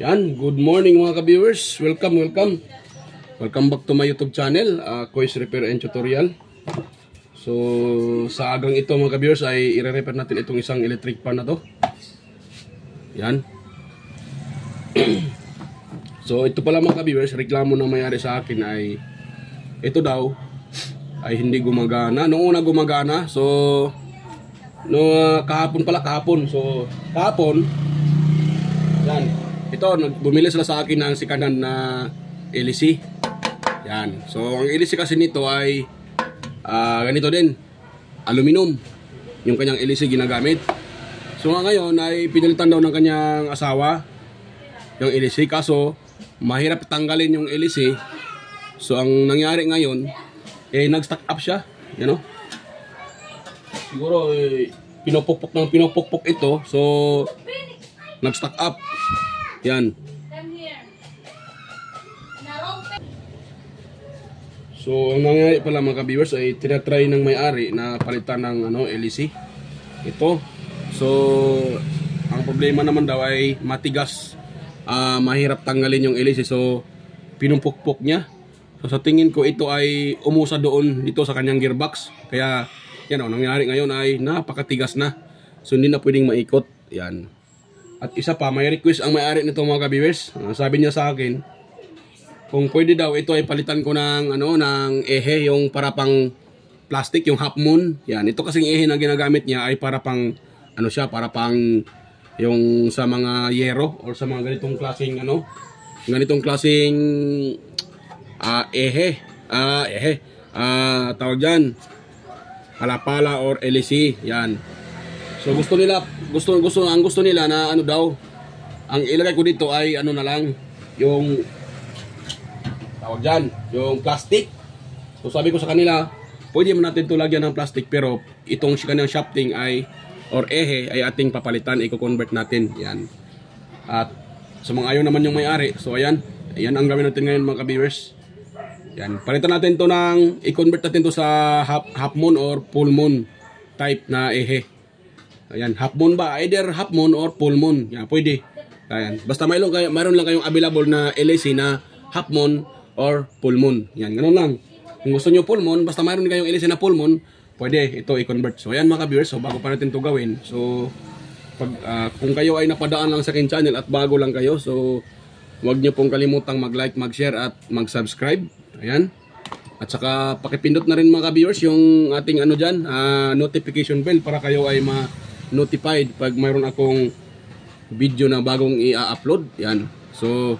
Yan, good morning mga ka-viewers. Welcome back to my YouTube channel, Kois Repair and Tutorial. So, sa agang ito mga ka-viewers ay i-repair natin itong isang electric fan na to. Yan. So, ito pala mga ka-viewers, reklamo na mayari sa akin ay ito daw ay hindi gumagana. Noong una gumagana, so kahapon. So, kahapon, yan. Ito, bumili sila sa akin ng sikanan na LEC. Yan. So, ang LEC kasi nito ay ganito din. Aluminum. Yung kanyang LEC ginagamit. So, ngayon ay pinalitan daw ng kanyang asawa yung LEC. Kaso, mahirap tanggalin yung LEC. So, ang nangyari ngayon, nag-stack up siya. You know? Siguro, pinupukpok ito. So, nag-stack up. Yan. So, ang nangyari pala mga ka-viewers ay tinatry ng may-ari na palitan ng LEC. Ito. So, ang problema naman daw ay matigas. Mahirap tanggalin yung LEC. So, pinumpukpok niya. So, sa tingin ko ito ay umusa doon dito sa kanyang gearbox. Kaya, yan o, nangyari ngayon ay napakatigas na. So, hindi na pwedeng maikot. Yan. At isa pa, may request ang may-ari nito mga ka-viewers. Sabi niya sa akin, kung pwede daw ito ay palitan ko ng ng ehe, yung para pang plastic, yung half moon. Yan, ito kasing ehe na ginagamit niya ay para pang para pang yung sa mga yero or sa mga ganitong klaseng tawag diyan, palapala or LEC. Yan. So gusto nila na daw ang ilagay ko dito ay na lang yung tawag diyan, yung plastic. So sabi ko sa kanila, pwede man natin ito lagyan ng plastic pero itong kanyang shafting ay or ehe ay ating papalitan, i-convert natin. Yan. At sa mga ayaw naman yung may-ari. So ayan ang gawin natin ngayon mga ka-viewers. Yan, palitan natin to i-convert natin to sa half moon or full moon type na ehe. Ayan, half moon ba? Either half moon or full moon. Yan, pwede. Ayan. Basta mayroon lang kayong available na LEC na half moon or full moon. Yan, ganun lang. Kung gusto nyo full moon, basta mayroon kayong LEC na full moon, pwede ito i-convert. So, ayan mga ka-viewers. So, bago pa natin ito gawin. So, kung kayo ay napadaan lang sa aking channel at bago lang kayo, so, huwag nyo pong kalimutang mag-like, mag-share at mag-subscribe. Ayan. At saka, pakipindot na rin mga ka-viewers yung ating notification bell para kayo ay notified pag mayroon akong video na bagong i-upload. Yan. So,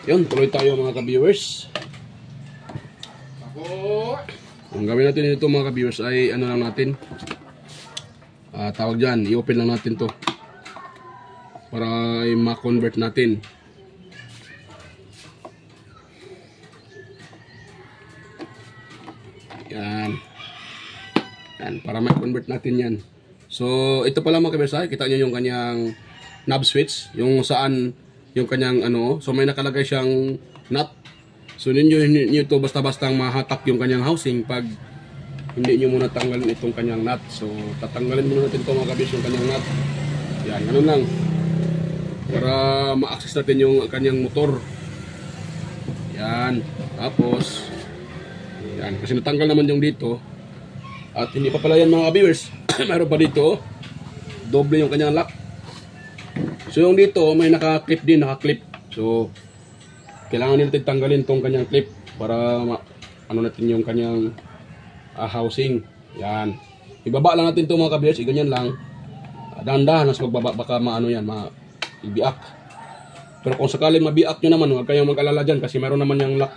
yun. Tuloy tayo mga ka-viewers. Ang gawin natin dito mga ka-viewers ay lang natin. Tawag dyan. I-open lang natin to para ay ma-convert natin. Yan. Yan. Para ma-convert natin yan. So, ito pala mga ka-viewers, kita nyo yung kanyang knob switch, yung saan yung kanyang so may nakalagay siyang nut. So, ninyo ito basta-bastang mahatak yung kanyang housing pag hindi nyo muna tanggalin itong kanyang nut. So, tatanggalin muna natin ito mga ka-viewers, yung kanyang nut. Yan, ganun lang. Para ma-access natin yung kanyang motor. Yan. Tapos, yan, kasi natanggal naman yung dito. At hindi pa pala yan mga ka-viewers. Mayroon pa dito, doble yung kanyang lock. So yung dito, may naka-clip din, naka-clip. So, kailangan natin tanggalin tong kanyang clip para natin yung kanyang housing. Yan. Ibaba lang natin ito mga ka-viewers, ganyan lang. Dahan-dahan nas magbaba, baka ibiak. Pero kung sakaling mabiak nyo naman, huwag kayong mag-alala dyan kasi mayroon naman yung lock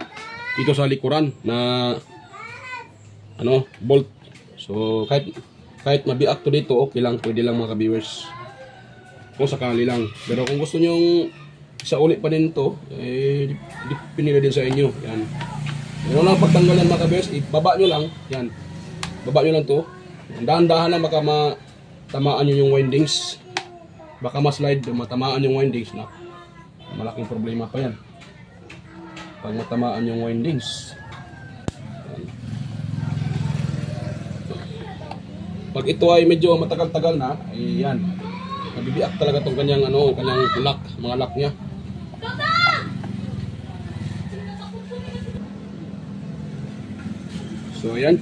dito sa likuran na bolt. So kahit mabiak to dito, okay lang, pwede lang mga ka-viewers. Kung sakali lang. Pero kung gusto nyong isa ulit pa din to, pinili din sa inyo. Yan. Yan lang pagtanggal yan mga ka-viewers, ibaba nyo lang. Yan. Baba nyo lang to. Dahan-dahan lang baka matamaan nyo yung windings. Baka ma-slide, matamaan yung windings na. Malaking problema pa yan. Pag matamaan yung windings. Pag ito ay medyo matagal-tagal na, ay yan. Nabibiak talaga tong kanyang kanyang lock, mga lock niya. So ayan,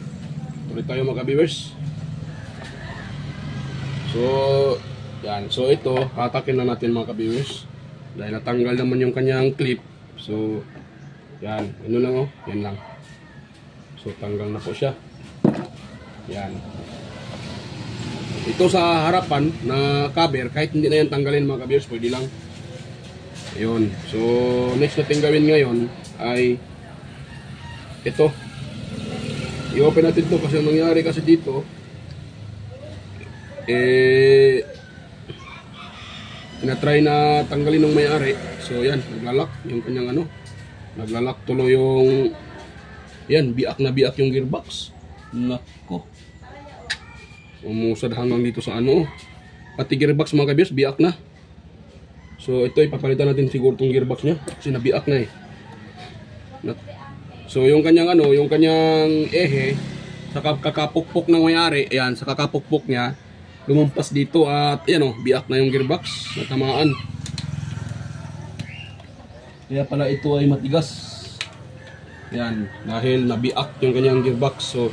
tuloy tayo mga viewers. So yan, so ito hatakin na natin mga viewers dahil natanggal naman yung kanyang clip. So yan, ano lang yan lang. So tanggal na po siya. Yan. Ito sa harapan na cover, kahit hindi na yan tanggalin mga viewers, pwede lang. Ayun. So next natin gawin ngayon ay ito. I-open natin to kasi ang nangyari kasi dito tinatry na tanggalin ng may-ari. So yan, naglalak yung kanyang naglalak tuloy yung yan, biak na biak yung gearbox. Nako, umusad hanggang dito sa pati gearbox mga kabiyos biak na. So ito ipapalitan natin siguro tong gearbox nya kasi nabiak na So yung kanyang yung kanyang ehe sa kakapukpok ng may-ari, ayan, sa kakapukpok niya lumampas dito at ayan biak na yung gearbox, natamaan. Kaya pala ito ay matigas. Yan, dahil nabiak yung kanyang gearbox. So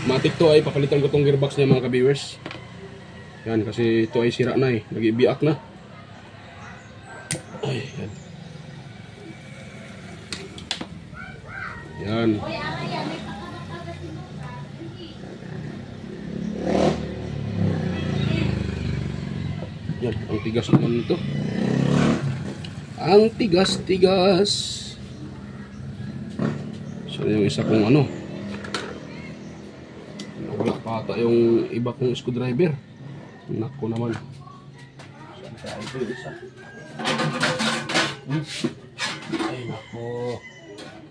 matik to ay papalitan ko tong gearbox niya mga ka-viewers. Yan, kasi ito ay sira na nagibiak na. Ay, yan. Yan. Yan, ang tigas naman ito. Ang tigas-tigas. So yung isa kong wala pa ata yung iba kong screwdriver. Nako naman. Saan ito yung isa? Ay nako.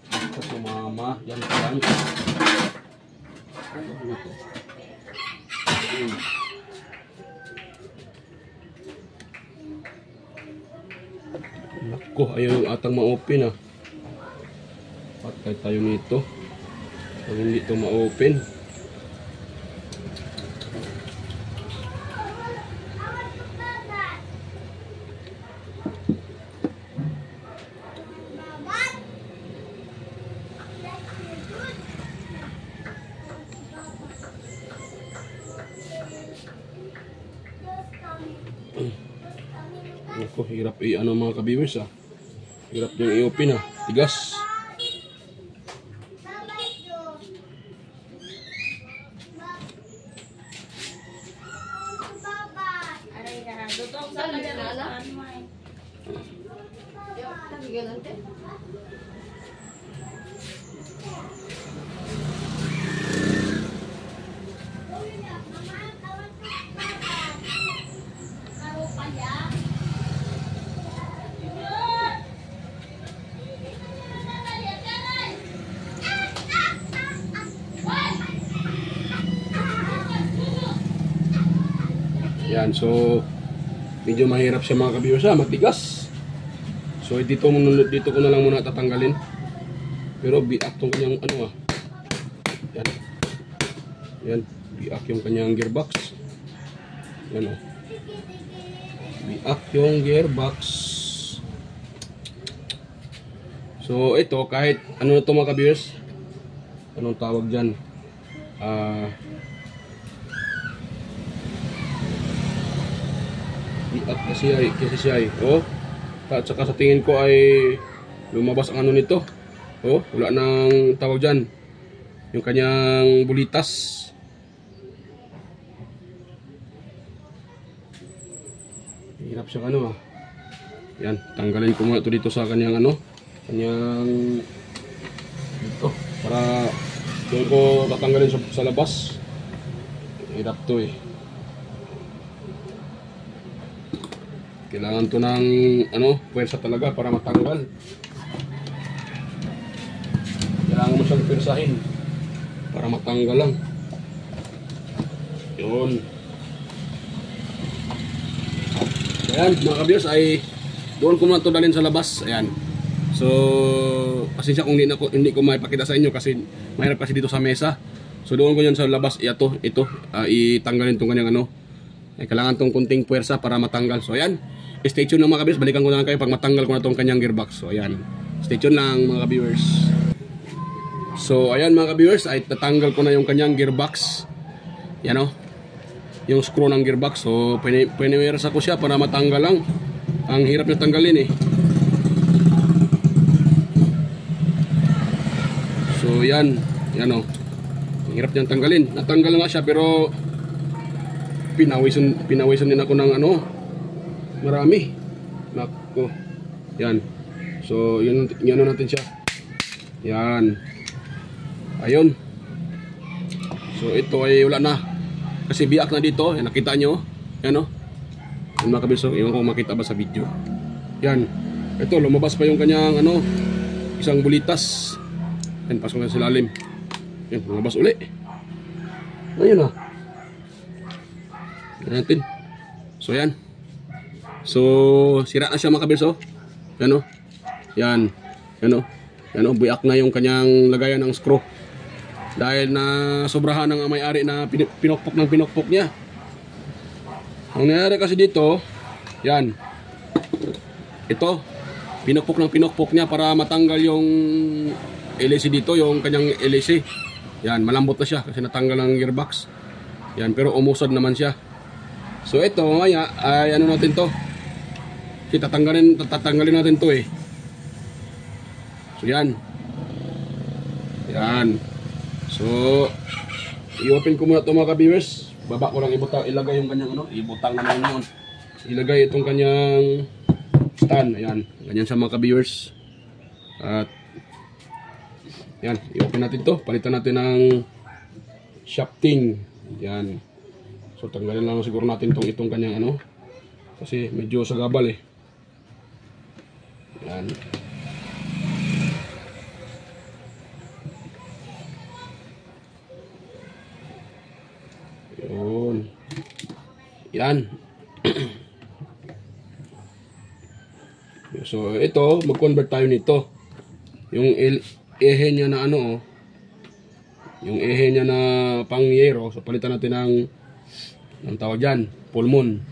Ito sumama. Yan pa lang. Ano ito? Nako, ayaw atang ma-open Patay tayo nito. Pag hindi ito ma-open. Nako, hirap mga ka-viewers Hirap yung i-open Tigas. Yan, so medyo mahirap siya mga ka-viewers matigas. So dito ko na lang muna tatanggalin. Pero biak tong kanyang Yan. Yan, biak yung kanyang gearbox. Yan biak yung gearbox. So ito kahit ito mga ka-viewers, anong tawag dyan? Biak kasi siya at saka sa tingin ko ay lumabas ang nito. Wala nang tawag dyan, yung kanyang bulitas. Hirap siya Yan, tanggalin ko muna ito dito sa kanyang kanyang dito para doon ko tatanggalin sa labas. Hirap to Kailangan to ng puwersa talaga para matanggal. Kailangan mo siyang pwersahin para matanggal lang. Yun. Ayan mga ka-viewers ay doon ko muna to dalhin sa labas. Ayan. So pasensya kung hindi ko maipakita sa inyo kasi mahirap kasi dito sa mesa. So doon ko yan sa labas ito itanggalin tong kanyang Kailangan tong kunting puwersa para matanggal. So ayan, stay tuned lang mga ka-viewers. Balikan ko na lang kayo pag matanggal ko na tong kanyang gearbox. So ayan, stay tuned lang mga ka-viewers. So ayan mga ka-viewers, ay tatanggal ko na yung kanyang gearbox. Yan o, yung screw ng gearbox. So piniwersa ko siya para matanggal lang. Ang hirap na tanggalin eh. So yan, yan o, ang hirap niyang tanggalin. Natanggal nga siya pero pinawisan din ako ng ano, marami. Nako, yan. So yun natin siya. Yan. Ayun. So ito ay wala na. Kasi biyak na dito. Yan, nakita nyo. Yan o. Yan mga kabiso. Iwan ko makita ba sa video. Yan. Ito, lumabas pa yung kanyang ano, isang bulitas. Yan, pasok na sa ilalim. Yan, lumabas uli. Ayun na. Yan natin. So yan. So sira na siya mga kabiso. Yan o. Yan. Yan o. Yan o. Biyak na yung kanyang lagayan ng screw. Dahil na sobrahan ng may-ari na pinokpok niya. Ang nangyari kasi dito, yan. Ito, pinokpok niya para matanggal yung LEC dito, yung kanyang LEC. Yan, malambot na siya kasi natanggal ng gearbox. Yan, pero umusad naman siya. So ito, mamaya, ay ano natin to. Kasi tatanggalin natin to eh. So yan. Yan. So, i-open ko muna ito mga ka-viewers. Baba ko lang ibutang, ilagay yung kanyang ano, ibutang naman yun. Ilagay itong kanyang stand. Ayan, ganyan siya mga ka-viewers. At, yan, i-open natin to. Palitan natin ng shafting. Yan. So, tanggalin lang siguro natin itong kanyang ano. Kasi medyo sagabal eh. Yan. Yun. Yan. So ito, mag-convert tayo nito. Yung ehe niya na ano, yung ehe niya na pangyero. So palitan natin ng tawag dyan, pulmon.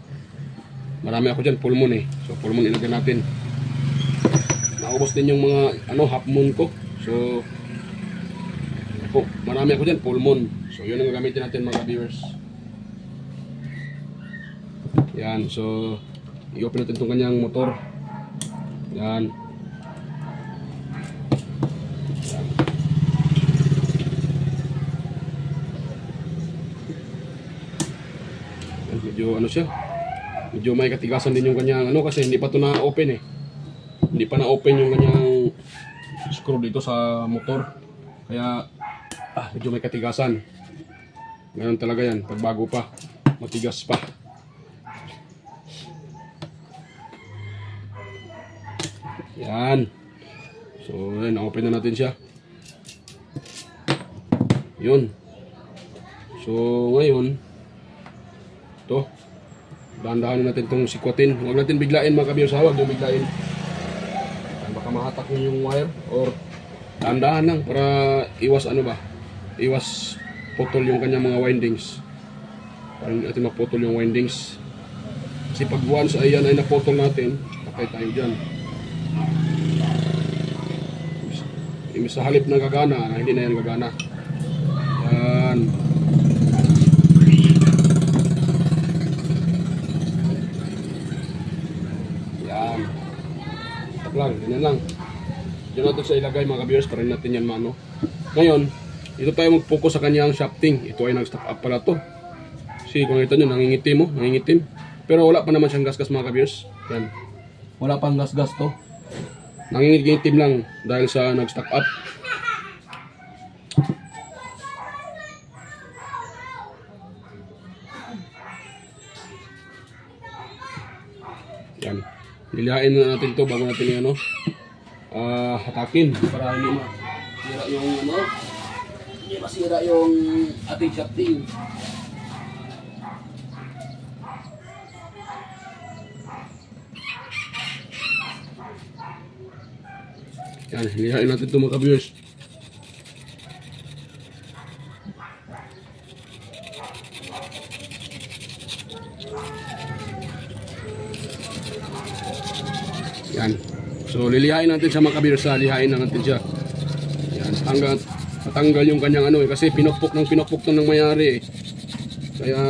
Marami ako dyan, pulmon eh. So pulmon ilagay natin. Naubos din yung mga ano, half moon ko. So marami ako dyan, pulmon. So yun ang gagamitin natin mga viewers. Yan, so i-open natin itong kanyang motor. Yan. Yan, medyo ano siya, medyo may katigasan din yung kanyang ano, kasi hindi pa ito na-open eh. Hindi pa na-open yung kanyang screw dito sa motor. Kaya medyo may katigasan. Ganun talaga yan, pag bago pa, matigas pa. Yan. So, yan, open na natin siya. Yun. So, ngayon, ito, dahan-dahan natin itong sikwatin. Huwag natin biglain mga ka-viewers, huwag yung biglain. Baka mahatak yung wire, or dahan-dahan lang para iwas ano ba, iwas putol yung kanyang mga windings. Para hindi natin maputol yung windings. Kasi pag once ay yan ay naputol natin, patay tayo dyan. Sa halip ng gagana, hindi na yan gagana. Yan. Yan. Tak lang, ganyan lang. Diyan natin sa ilagay mga ka-viewers para natin yan mano. Ngayon, ito tayo mag-focus sa kanyang shafting. Ito ay nag-stock up pala to. Kasi kung nakita nyo, nangingitim mo, nangingitim. Pero wala pa naman siyang gasgas mga ka-viewers. Yan. Wala pang gasgas to. Nangingitim lang dahil sa nag-stock up. Yan. Nilihain na natin to bago natin ano, hatakin para hindi masira yung ano, hindi masira yung ating shafting. Yan, hilihain natin ito mga ka-viewers. Yan. So lilihain natin siya mga kabirsa, lihain na natin siya. Yan, hanggang matanggal yung kanyang ano kasi pinukpok ng mayari Kaya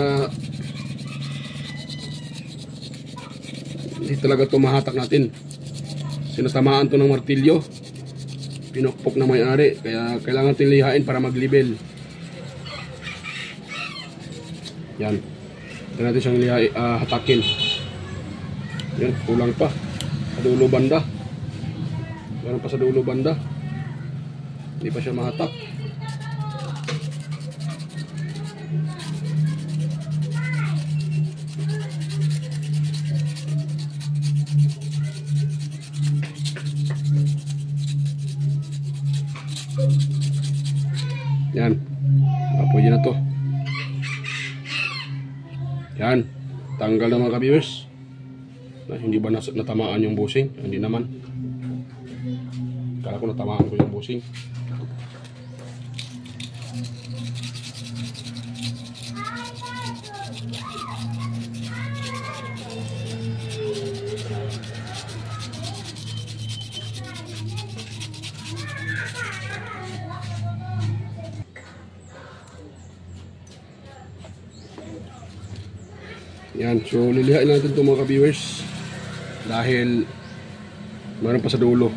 hindi talaga ito mahatak natin. Sinatamaan to ng martilyo. Pinukpok ng mayari kaya kailangan natin lihain para mag-level. Yan. Ito natin siyang hatakin. Yan, kulang pa. Sa dulo banda. Meron pa sa dulo banda. Hindi pa siya mahatak. Yan. Pwede na to. Yan. Tanggal na mga ka-viewers. Hindi ba natamaan yung bushing? Hindi naman. Kala ko natamaan ko yung bushing. Yan, so lilihain natin ito mga ka-viewers dahil meron pa sa dulo.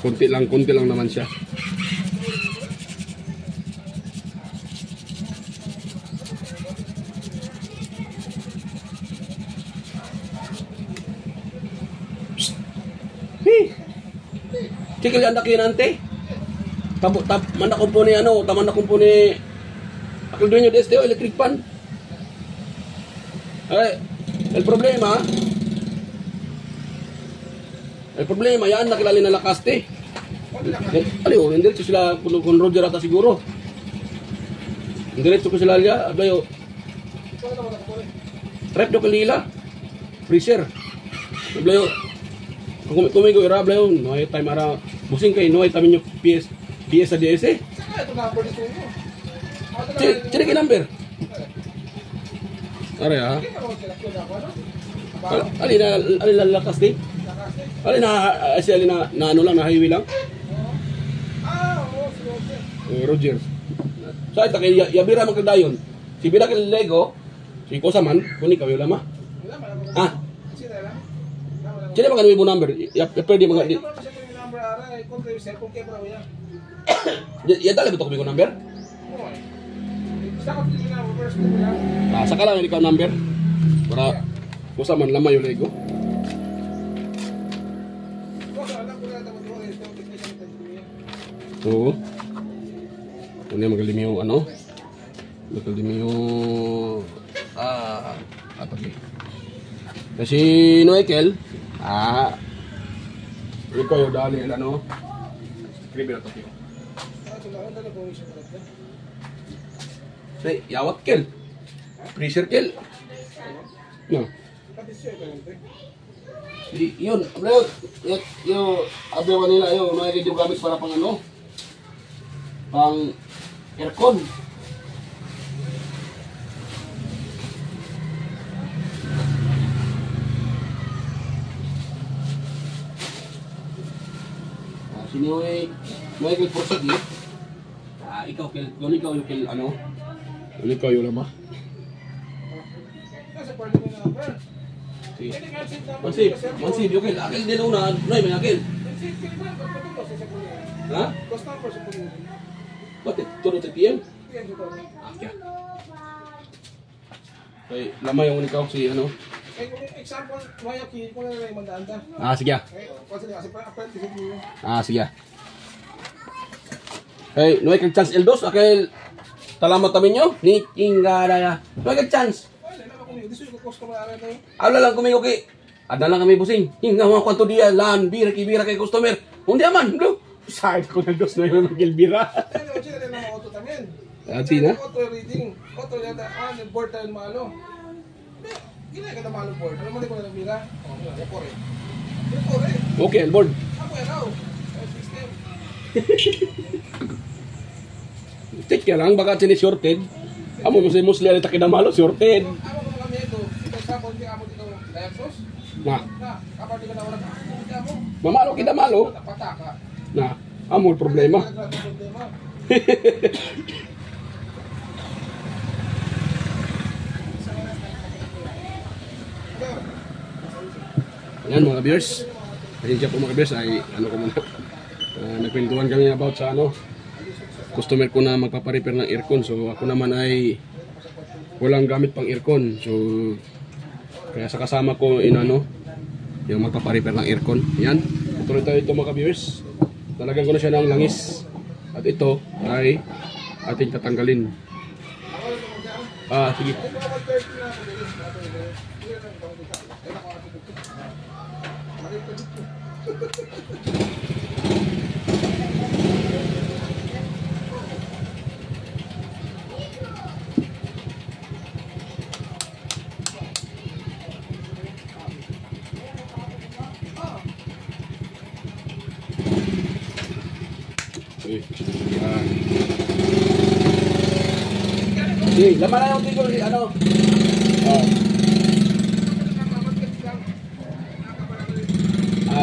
Kunti lang naman siya. Cikil ang nakinante. Mandak ko po ni taman ko po ni Akil Dueño de este electric pan. El problema yan nakilala na Lakaste. Hindi sila kung Roger ata siguro. Diretso ko sila liya, ablayo. Trap do kalila. Freezer. Ablayo. Kumigo ira ablayo, no ay time ara busing kay no ay tamin yung PS sa DS. Ciri number. Are alin lakas di? Alin na ano lang, na highway lang? Roger. So ay takay yabira magkadayon. Si bira kay Lego, si Kosaman, kuni kayo lama. Jadi makan ibu number. Ya pwede mga di. Ya dali betul ko number. Saka lang ikaw number para Kosaman lama yung Lego. Oo. Ano yung magaling yung magaling yung apa sih? Kasi Noekel ikaw yung dali kribil atau tiyo. Yawat kel. Freezer kel. No. Yun, yung abyawan nila, yung mga video gamit para pang pang aircon. Sini may Portugi. Ikaw kel, ikaw yung kel ikaw yung lama. Mansib, yung kel. Akil din una, may akil. Ha? Ba't turun sa PM? Kaya. Okay, lama yung ikaw si Example, may akil ko na yung mandanda. Sige. Sige. Hey, no hay chance el 2, akil talamat tamin nyo, ni Kingaraya. No hay chance. Habla lang kami okay. Ada lang kami busing. Hinga mga kwanto dia lan bira kay customer. Hindi aman, bro. Side ko ng 2 na yung magilbira. Sina? Auto reading. Auto yata board tayo malo. Gila ka na malo board. Ano mo ko na bira? Okay, el board. Ako raw. System. Check ka lang, baka shorted. Amo mo si Musli alita kinamalo, shorted. Amo mo kami ito. Example, amo dito. Lexus. Na, Kapag di ka nawala ka, hindi mo. mamalo kita malo. Pataka. Na, amol problema. Problema. Ayan mga viewers. Pasensya po mga viewers ay ano ko muna. Nagkwentuhan kami about sa ano. Customer ko na magpaparepair ng aircon. So ako naman ay walang gamit pang aircon. So kaya sa kasama ko inano yung magpaparepair ng aircon. Yan. Tuloy tayo ito mga viewers. Talagyan ko na siya ng langis. At ito ay ating tatanggalin. Sige. Sige, laman na yung tigol, ano?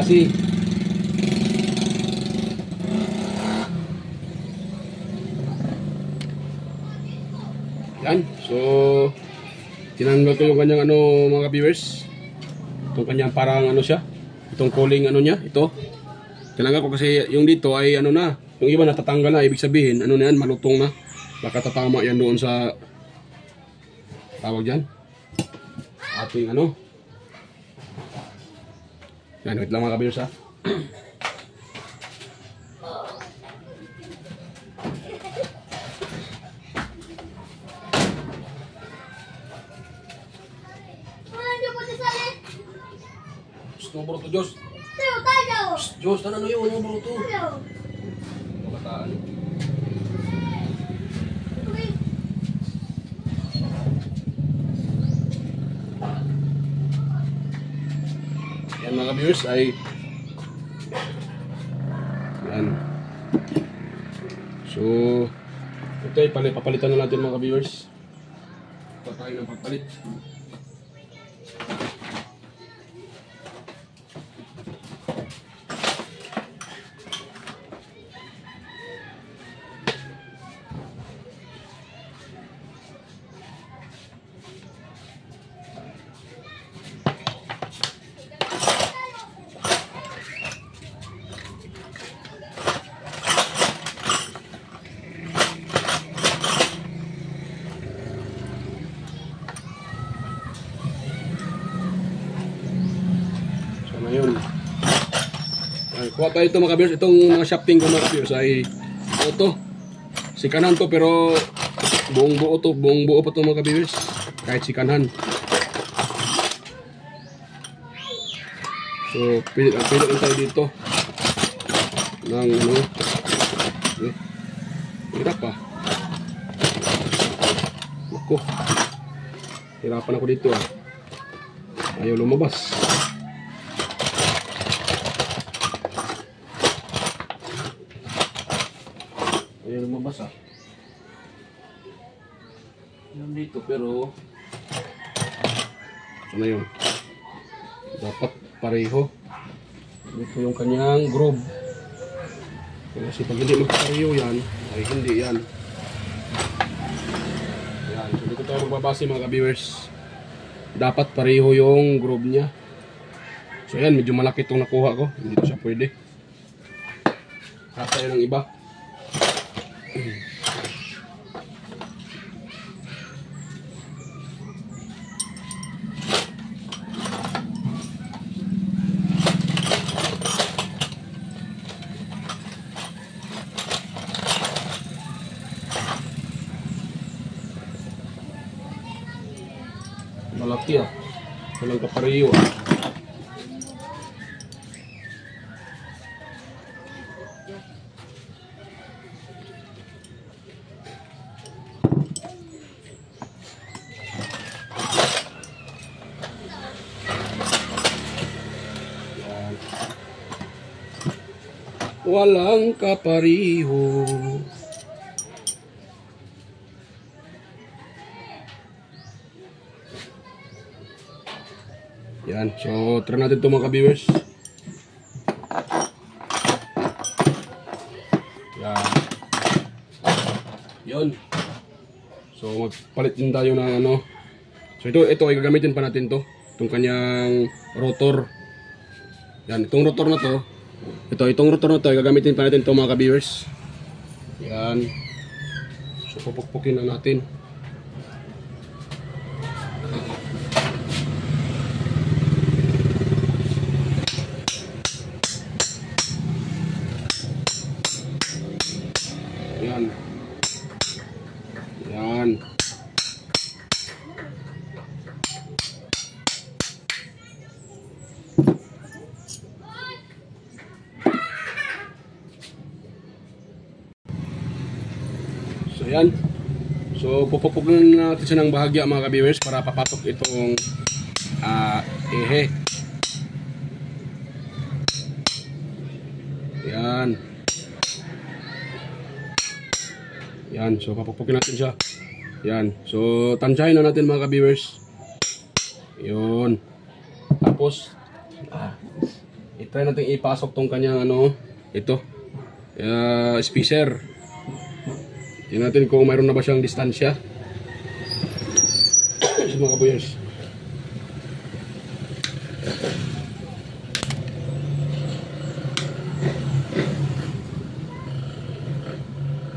Sige. Yan, so tinanggal ko yung kanyang ano mga viewers. Itong kanyang parang ano siya. Itong calling ano niya, ito. Tinanggal ko kasi yung dito ay ano na. Yung iba natatanggal na, ibig sabihin, ano na yan, malutong na. Baka tatama yan doon sa tawag dyan. Ating ano. Yan, wait lang mga kabiyos ha. Nomor 7 Diyos. Diyos, tanan yun, nomor 2. Kabataan. Yan mga viewers ay yan. So ito ay papalitan na natin mga viewers. Ito tayo ng pagpalit. Ngayon, kuha tayo ito mga kabiyos. Itong mga shopping ko mga kabiyos ay ito. Si kanan to pero buong buo to. Buong buo pa ito mga kabiyos. Kahit si kanan. So, pilit tayo dito. Ng ano. Hirap pa. Naku. Hirapan ako dito ah. Ayaw lumabas. Ayaw lumabas ah. Yan dito pero ano yun? Dapat pareho. Dito yung kanyang groove. Kasi pag hindi magpareho yan, ay hindi yan. Yan. So dito tayo magbabase mga ka-viewers. Dapat pareho yung groove niya. So yan, medyo malaki itong nakuha ko. Hindi to siya pwede. Harap tayo ng iba. Malaki ah. Walang kapariyo ah. Yan. Walang kapariho. Yan. Yan. So, try natin ito mga ka-viewers. Yan. Yun. So, magpalit din tayo ng ano. So, ito ay gagamitin pa natin to. Itong kanyang rotor. Yan. Itong rotor na to. Itong rotor na to ay gagamitin pa natin to mga ka-viewers. Yan. So, pupukpukin na natin. Yan. Yan. So yan. So pupukpukin natin siya ng bahagya mga ka-viewers para papatok itong ehe. Yan. Yan, so papupukpukin natin siya. Yan. So tansyahin na natin mga ka-viewers. Yun. Tapos i-try natin ipasok tong kanyang ano, ito. Spacer. Tingnan natin kung mayroon na ba siyang distansya. So mga ka-viewers.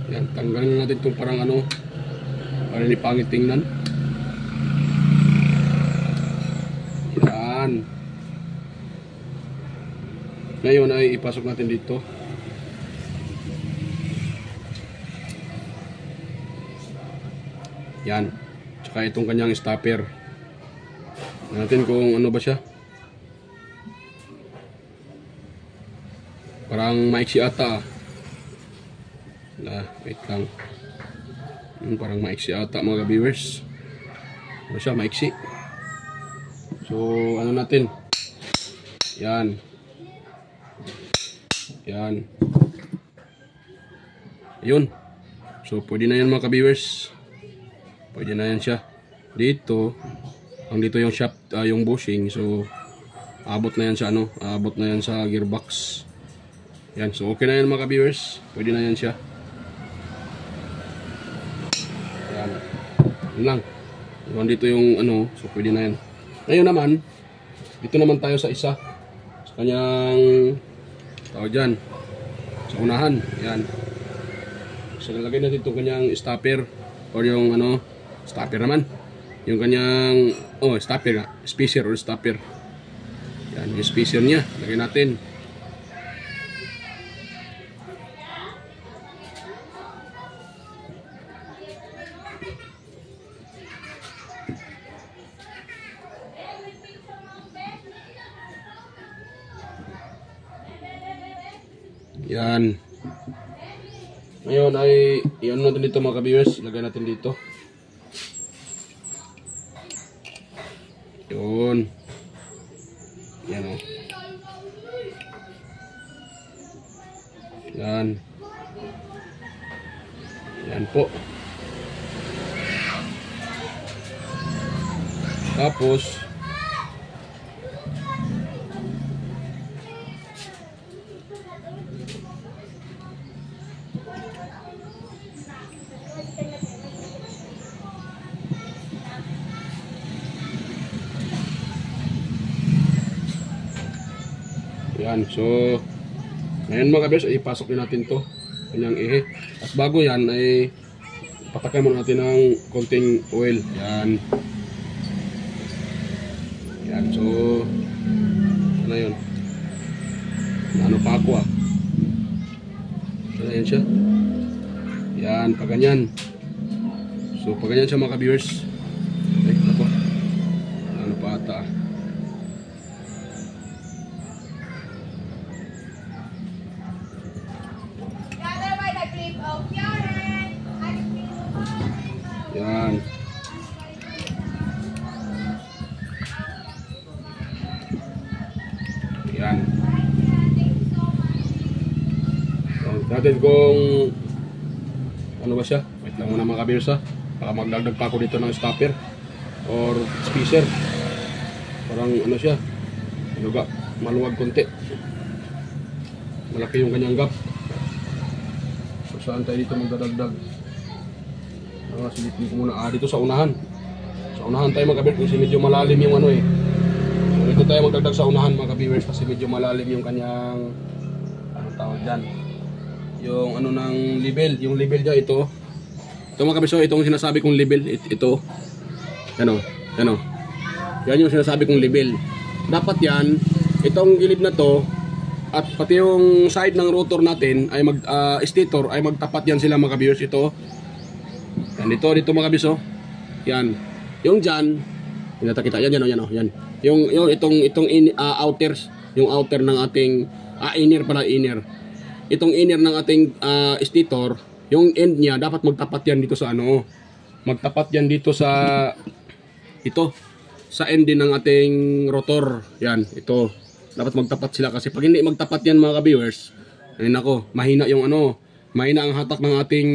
Yan, tanggalin na natin itong parang ano, para hindi pangit tingnan. Yan. Ngayon ay ipasok natin dito. Yan. Tsaka itong kanyang stopper. Tingnan natin kung ano ba siya. Parang maiksi ata. Wait lang. Parang maiksi ata mga viewers. Ano siya, maiksi. So, ano natin? Yan. Yan. Ayun. So, pwede na yan mga viewers. Pwede na yan siya. Dito, ang dito yung shaft, yung bushing. So, abot na yan sa ano, abot na yan sa gearbox. Yan, so okay na yan mga viewers. Pwede na yan siya. Yan. Yan lang. Yung dito yung ano, so pwede na yan. Ngayon naman, dito naman tayo sa isa. Sa kanyang tawag dyan. Sa unahan. Yan. So, nalagay natin itong kanyang stopper. Or yung ano, stopper naman. Yung kanyang, stopper, spacer or stopper. Yan, yung spacer niya. Lagay natin. Yan. Ngayon ay iyan natin dito mga ka-viewers. Lagay natin dito. Yun. Yan o. Yan. Yan po. Tapos yan, so ngayon mga kabers ay ipasok din natin to kanyang ehe. At bago yan ay patakay muna natin ng konting oil. Yan. Yan, so ano yun, ano pa ako ano yan siya. Yan, pag ganyan. So pag ganyan siya mga ka-viewers. Ay, ako ano pa ata yan. Yan. So, natin kung ano ba siya. Wait lang muna mga ka-viewers ha. Baka magdagdag pa ako dito ng stopper or spacer. Parang ano siya. Yung gap, maluwag konti. Malaki yung kanyang gap. So saan tayo dito magdadagdag? Silipin ko muna. Dito sa unahan. Sa unahan tayo mga kasi medyo malalim yung ano eh. So dito tayo magdagdag sa unahan mga viewers kasi medyo malalim yung kanyang anong tawag dyan. Yung ano ng level. Yung level niya ito. Ito mga kabiso, itong sinasabi kong level. Ito. Yan o. Yan o. Yan yung sinasabi kong level. Dapat yan, itong gilid na to at pati yung side ng rotor natin ay stator ay magtapat yan sila mga viewers. Ito yan, dito mga kabiso. Yan, yung dyan kita yan, yan. Yung itong outers, yung outer ng ating inner. Itong inner ng ating stator, yung end niya dapat magtapat yan dito sa ano, magtapat yan dito sa sa end din ng ating rotor. Yan, ito. Dapat magtapat sila kasi pag hindi magtapat yan mga ka-viewers, ay nako, mahina yung ano, mahina ang hatak ng ating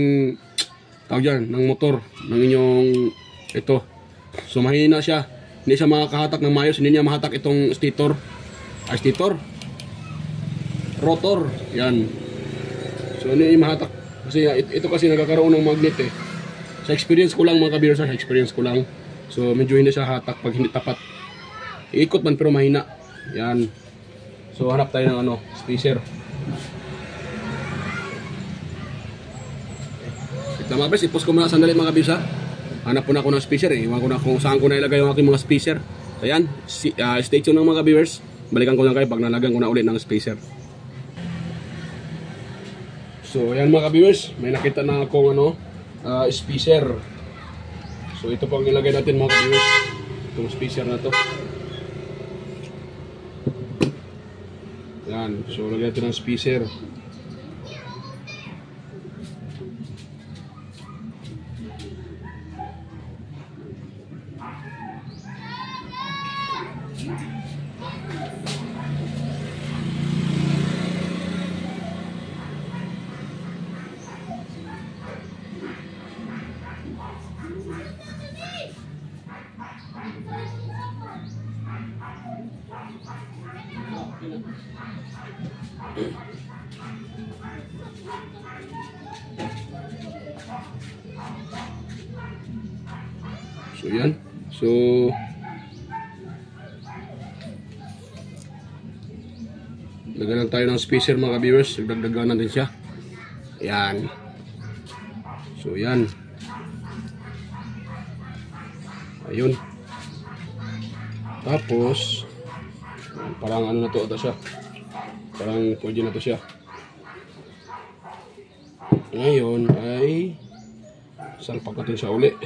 tawag dyan, ng motor, ng inyong ito. So mahina siya. Hindi siya makakahatak ng mayos, hindi niya mahatak itong stator. Stator? Rotor. Yan. So hindi niya mahatak. Kasi ito kasi nagkakaroon ng magnet eh. Sa experience ko lang mga ka-viewers, sa experience ko lang. So medyo hindi siya hatak pag hindi tapat. Iikot man pero mahina. Yan. So hanap tayo ng ano, spacer. Ito mga bes, i-post ko muna sandali mga bisa. Hanap po na ako ng spacer eh. Iwan ko na kung saan ko na ilagay yung aking mga spacer. So yan, stay tuned ng mga viewers. Balikan ko lang kayo pag nalagan ko na ulit ng spacer. So yan mga viewers, may nakita na akong ano, spacer. So ito po ang ilagay natin mga viewers. Itong spacer na to. Yan, so lagyan natin ng spacer. So yan. So lagyan lang tayo ng spacer mga viewers. Dagdagan natin siya. Yan. So yan. Ayun. Tapos parang ano na to ata siya. Parang pwede na to siya. Ngayon ay salpak natin siya uli.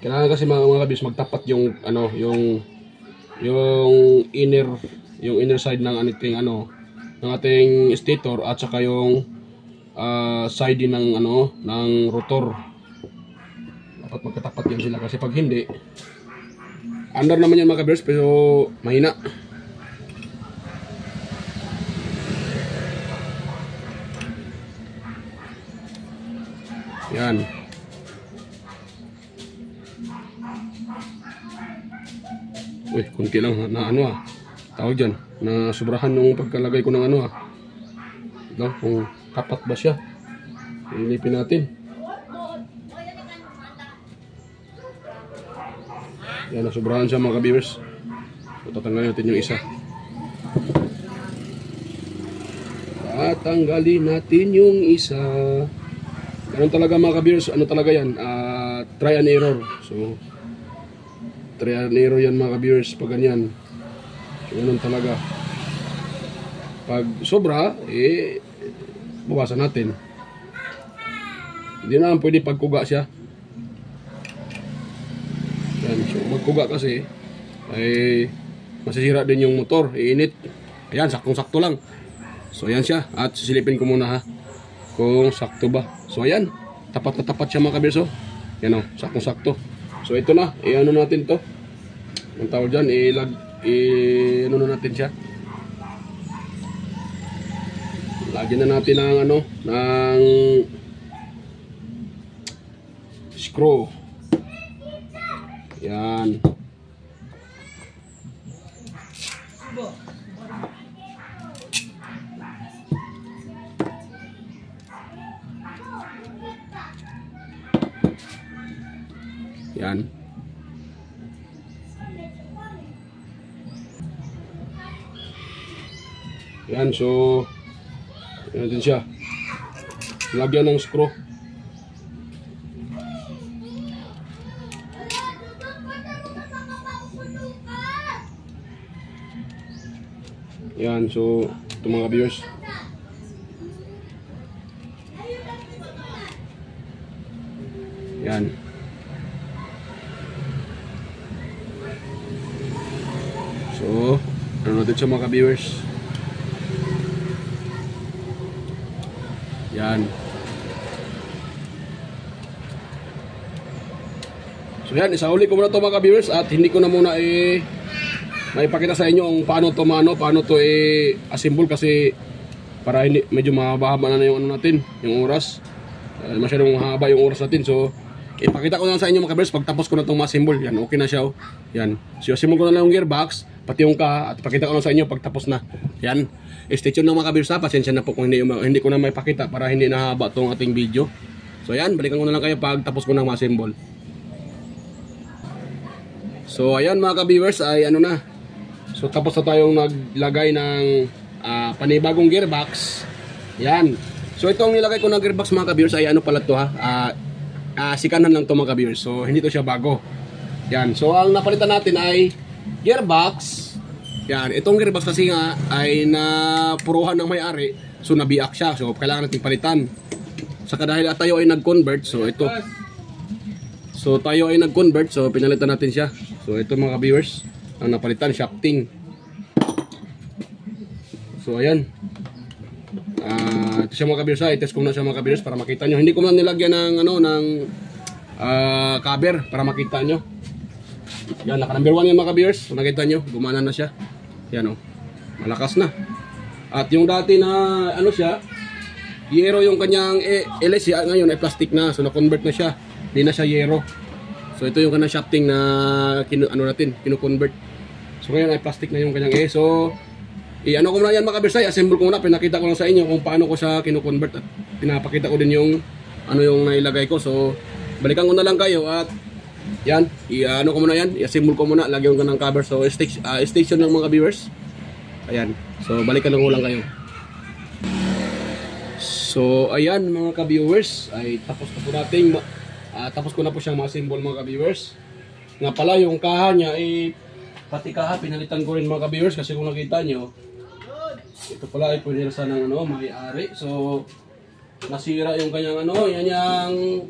Kailangan kasi mga kabis magtapat yung ano, yung inner side ng ating ano, ng ating stator at saka yung side din ng ano, ng rotor. Dapat magkatapat yan sila kasi pag hindi, under naman yan mga kabis pero mahina. Yan. Uy, kunti lang na ano tawag dyan, na sobrahan yung pagkalagay ko ng ano ito, kung tapat ba siya. Ilipin natin. Yan, nasobrahan siya mga ka-viewers. So, tatanggalin natin yung isa. Tatanggalin natin yung isa. Ganun talaga mga ka-viewers, ano talaga yan, try and error. So try and error yan mga ka-viewers pag ganyan. So ganun talaga. Pag sobra, bawasan natin. Hindi naman pwede pagkuga siya. Yan, so magkuga kasi ay masisira din yung motor, iinit. Ayan, saktong-sakto lang. So ayan siya, at sisilipin ko muna kung sakto ba. So ayan, tapat na tapat siya mga kabirso. Yan o, saktong-sakto. So ito na, ano natin to. Ang tawag dyan, ano na natin siya. Lagyan na natin ng ano, ng screw. Yan. Yan. Yan, so yan din siya. Lagyan ng screw. Yan, so ito mga viewers. Yan. So, ano natin siya mga viewers. Yan. So yan, isauli ko muna ito mga viewers at hindi ko na muna maipakita sa inyo kung paano to assemble kasi para hindi medyo mahaba-haba na yung ano natin, yung oras. Masyadong mahaba yung oras natin. So ipakita ko na sa inyo mga viewers pagtapos ko na itong ma-assemble. Yan, okay na siya. Oh. Yan. So assemble ko na lang yung gearbox, pati yung kaha, at ipakita ko na sa inyo pagtapos na. Yan. Stay tuned na mga viewers ha. Pasensya na po kung hindi ko na maipakita para hindi nahaba itong ating video. So yan, balikan ko na lang kayo pagtapos ko na ma-assemble. So ayan mga ka-viewers ay ano na. So tapos na tayong naglagay ng panibagong gearbox. Yan. So ito ang nilagay ko ng gearbox mga ka-viewers ay ano pala to ha. Sikanan lang to mga ka-viewers. So hindi to siya bago. Yan. So ang napalitan natin ay gearbox. Yan. Itong gearbox kasi nga ay napuruhan ng may-ari. So nabiak siya. So kailangan natin palitan. Saka dahil tayo ay nag-convert. So ito. So tayo ay nag-convert. So pinalitan natin siya. So ito mga viewers, ang napalitan, shafting. So ayan. Ito siya mga viewers, i-test ko na siya mga viewers para makita nyo. Hindi ko man nilagyan ng cover para makita nyo. Yan, naka number 1 yan mga viewers. So nakita nyo, gumana na siya. Yan malakas na. At yung dati na ano siya, yero yung kanyang LS, ngayon ay plastic na. So na-convert na siya. Hindi na siya yero. So ito yung kanang shafting na kino-convert. So ngayon ay plastic na yung kanyang So ano ko muna yan mga kabirsay, assemble ko muna, pinakita ko lang sa inyo kung paano ko siya kino-convert at pinapakita ko din yung yung nailagay ko. So balikan ko na lang kayo at yan, ko muna yan, i-assemble ko muna, lagyan ko ng cover. So station ng mga viewers. Ayan. So balikan ko lang kayo. So ayan mga ka-viewers, ay tapos ko na po siyang ma-assemble mga ka-viewers. Nga pala yung kaha niya pati kaha pinalitan ko rin mga ka-viewers kasi kung nakita nyo, ito pala ay pinirsa ng may-ari. So nasira yung kanyang yan yung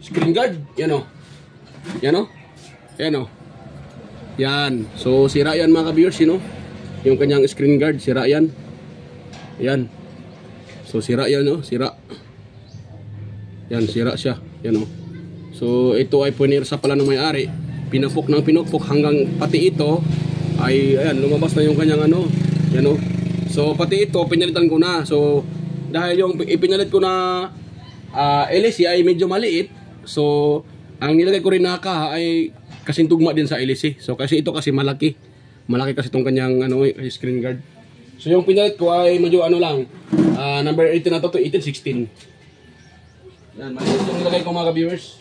screen guard. Yan yan. So sira yan mga ka-viewers, yung kanyang screen guard, sira yan. Yan. So sira yan, sira. Yan, sira siya. Yan So ito ay pinirsa pala ng may-ari. Pinupok hanggang pati ito ay ayan, lumabas na yung kanyang Yan So pati ito pinalitan ko na. So dahil yung ipinalit ko na LC ay medyo maliit. So ang nilagay ko rin na kaha ay kasing tugma din sa LC. So kasi ito kasi malaki. Malaki kasi itong kanyang screen guard. So yung pinalit ko ay medyo lang. Number 18 na to 1816. Yan, maliit yung nilagay ko mga viewers.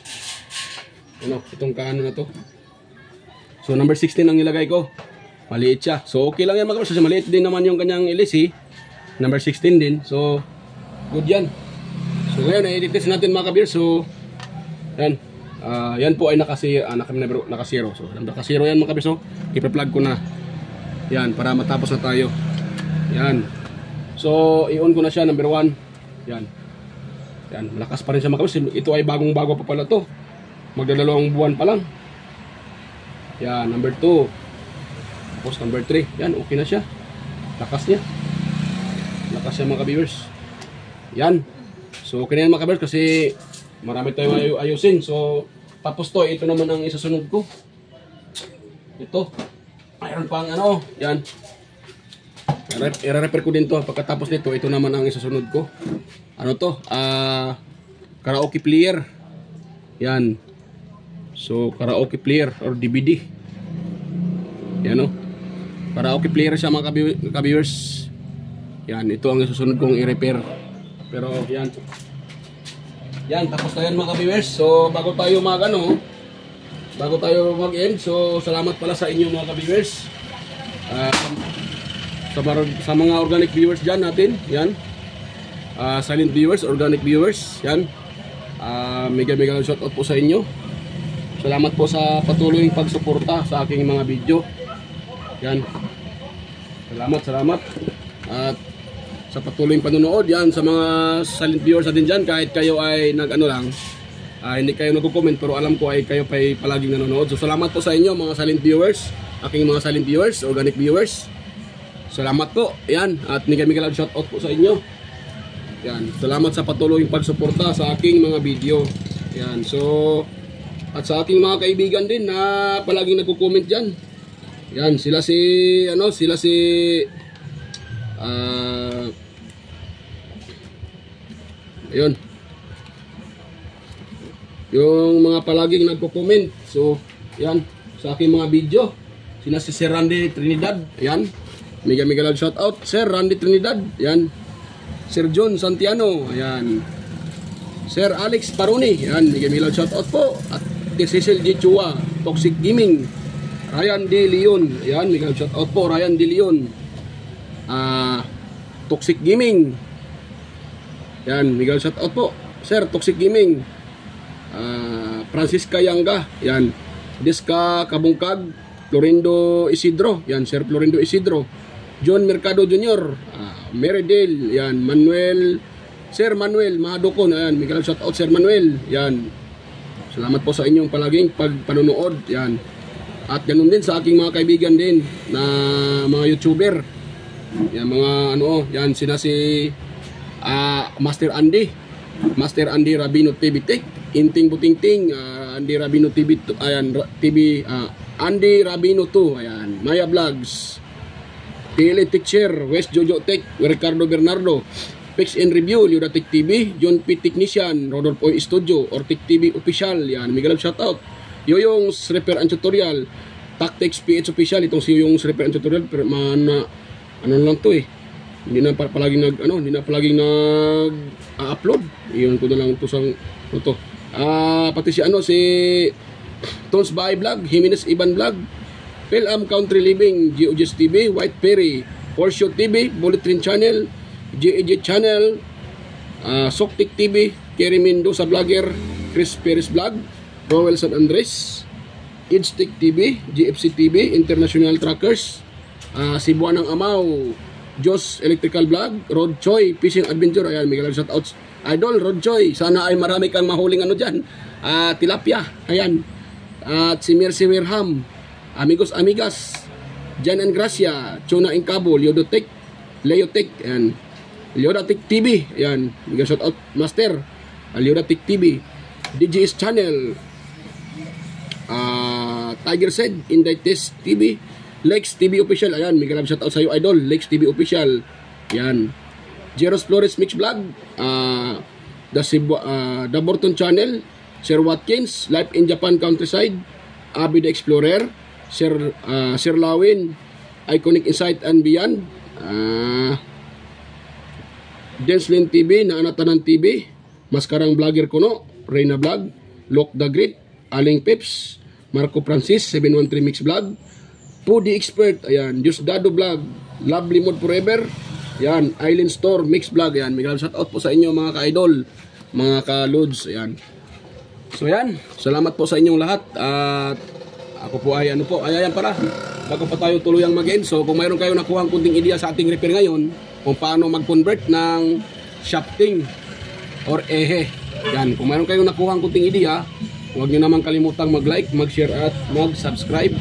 Itong kaano na to. So number 16 ang nilagay ko. Maliit siya. So okay lang yan mga viewers. Kasi maliit din naman yung kanyang LC. Number 16 din. So good yan. So ngayon i-test natin mga viewers. So yan. Yan po ay nakasiro. So nakasiro yan mga viewers. So ipa-plug ko na. Yan para matapos na tayo. Yan. So i-on ko na siya number 1. Yan. Yan, malakas pa rin siya mga viewers. Ito ay bagong-bago pa pala to. Magdadalawang buwan pa lang. Yan, number 2. Tapos number 3. Yan, okay na siya. Lakas niya. Lakas siya mga viewers. Yan. So okay na yan mga viewers kasi marami tayong ayusin. So tapos to, ito naman ang isasunod ko. Ito. Mayroon pang yan. I-repair ko din to. Pagkatapos nito, ito naman ang isasunod ko. Karaoke player. Yan. So karaoke player or DVD. Yan Para okay player siya mga ka-viewers. Yan, ito ang susunod kong i-repair. Pero yan. Yan, tapos na yan mga ka-viewers. So bago tayo mag-end, so salamat pala sa inyo mga ka-viewers. Sa mga organic viewers dyan natin, yan. Silent viewers, organic viewers, yan. Mega shoutout po sa inyo. Salamat po sa patuloy pagsuporta sa aking mga video. Yan. Salamat. At sa patuloy panonood, yan, sa mga silent viewers natin dyan, kahit kayo ay hindi kayo nagko-comment, pero alam ko ay kayo pa palaging nanonood. So salamat po sa inyo mga silent viewers, aking mga silent viewers, organic viewers. Salamat po. Yan, at mega shoutout po sa inyo. Yan, salamat sa patuloy pagsuporta sa aking mga video. Yan, so at sa aking mga kaibigan din na palaging nagko-comment diyan. Yan, sila si ayun. Yung mga palaging nagko-comment. So, yan, sa aking mga video. Sila si Sir Randy Trinidad. Yan. Mega shout out Sir Randy Trinidad. Yan. Sir John Santiano. Ayan. Sir Alex Paroni. Yan. Mega shout out po. At Cecil G. Chua. Toxic Gaming. Ryan De Leon. Ayan. Mega shout out po. Ryan De Leon. Toxic Gaming. Yan. Mega shout out po. Sir Toxic Gaming. Francisca Yanga. Yan. Deska Kabungkag. Florindo Isidro. Yan. Sir Florindo Isidro. John Mercado Jr. Meredale, yan, Sir Manuel Mahadokon, ayan, Miguel shout out Sir Manuel, yan. Salamat po sa inyong palaging pagpanonood, yan. At ganun din sa aking mga kaibigan din na mga YouTuber. Yan mga yan sina si Master Andy Rabino TV Tech, Inting Butingting, Andy Rabino TV, ayan, Andy Rabino 2, ayan, Maya Vlogs, PLA Teacher, West Jojo Tech, Ricardo Bernardo, Fix and Review, Liuda Tech TV, John P. Technician, Rodolfo Studio, or Tech TV Official, yan, Miguel shoutout. Yoyong's Repair and Tutorial, Tactics PH Official, itong si Yoyong's Repair and Tutorial, pero ano lang to hindi na palaging upload. Iyon ko na lang to sa ito. Pati si si Tons Bahay Vlog, Jimenez Iban Vlog, Pelham Country Living, GOGS TV, White Perry, Porsche TV, Bullet Train Channel, GAG Channel, Soktik TV, Kerry Mendoza Vlogger, Chris Perez Vlog, Rowell San Andres, Idstick TV, GFC TV, International Trackers, Cebuan ng Amaw, Jos Electrical Vlog, Rod Choi, Fishing Adventure, ayan, Miguel shoutouts. Idol, Rod Choi, sana ay marami kang mahuling dyan, tilapia, ayan, at si Mercy Werham, Amigos Amigas, Jan and Gracia, Chona in Cabo, Leodotech, and Leodotech TV, ayan, shout out Master, Leodotech TV, DJS Channel, Tiger Said, Inday Test TV, Lex TV Official, ayan, may shout out sa iyo idol, Lex TV Official, ayan, Jeros Flores Mix Vlog, The Borton Channel, Sir Watkins, Life in Japan Countryside, Abby the Explorer, Sir Lawin, Iconic Insight and Beyond, Denslin TV, Naanatanan TV, Maskarang Vlogger Kuno, Reyna Vlog, Lock the Great, Aling Pips, Marco Francis, 713 Mix Vlog, Foodie Expert, ayan, Diosdado Vlog, Lovely Mode Forever, ayan, Island Store Mix Vlog, ayan, may shout out po sa inyo mga ka-idol, mga ka-loads, ayan. So yan, salamat po sa inyong lahat at ako po ay ayan para bago pa tayo tuluyang mag-end. So kung mayroon kayong nakuhang kunting idea sa ating repair ngayon kung paano mag-convert ng shafting or ehe, yan, kung mayroon kayong nakuhang kunting idea, huwag nyo naman kalimutang mag-like, mag-share at mag-subscribe.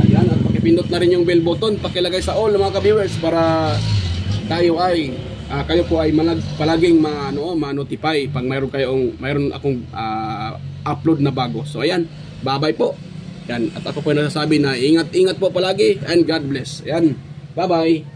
Ayan, at pakipindot na rin yung bell button, pakilagay sa all mga ka-viewers para tayo ay kayo po ay palaging ma-notify pag mayroon akong upload na bago. So ayan, bye-bye po. Yan, at ako po nasasabi na ingat-ingat po palagi and God bless. Ayan, bye-bye.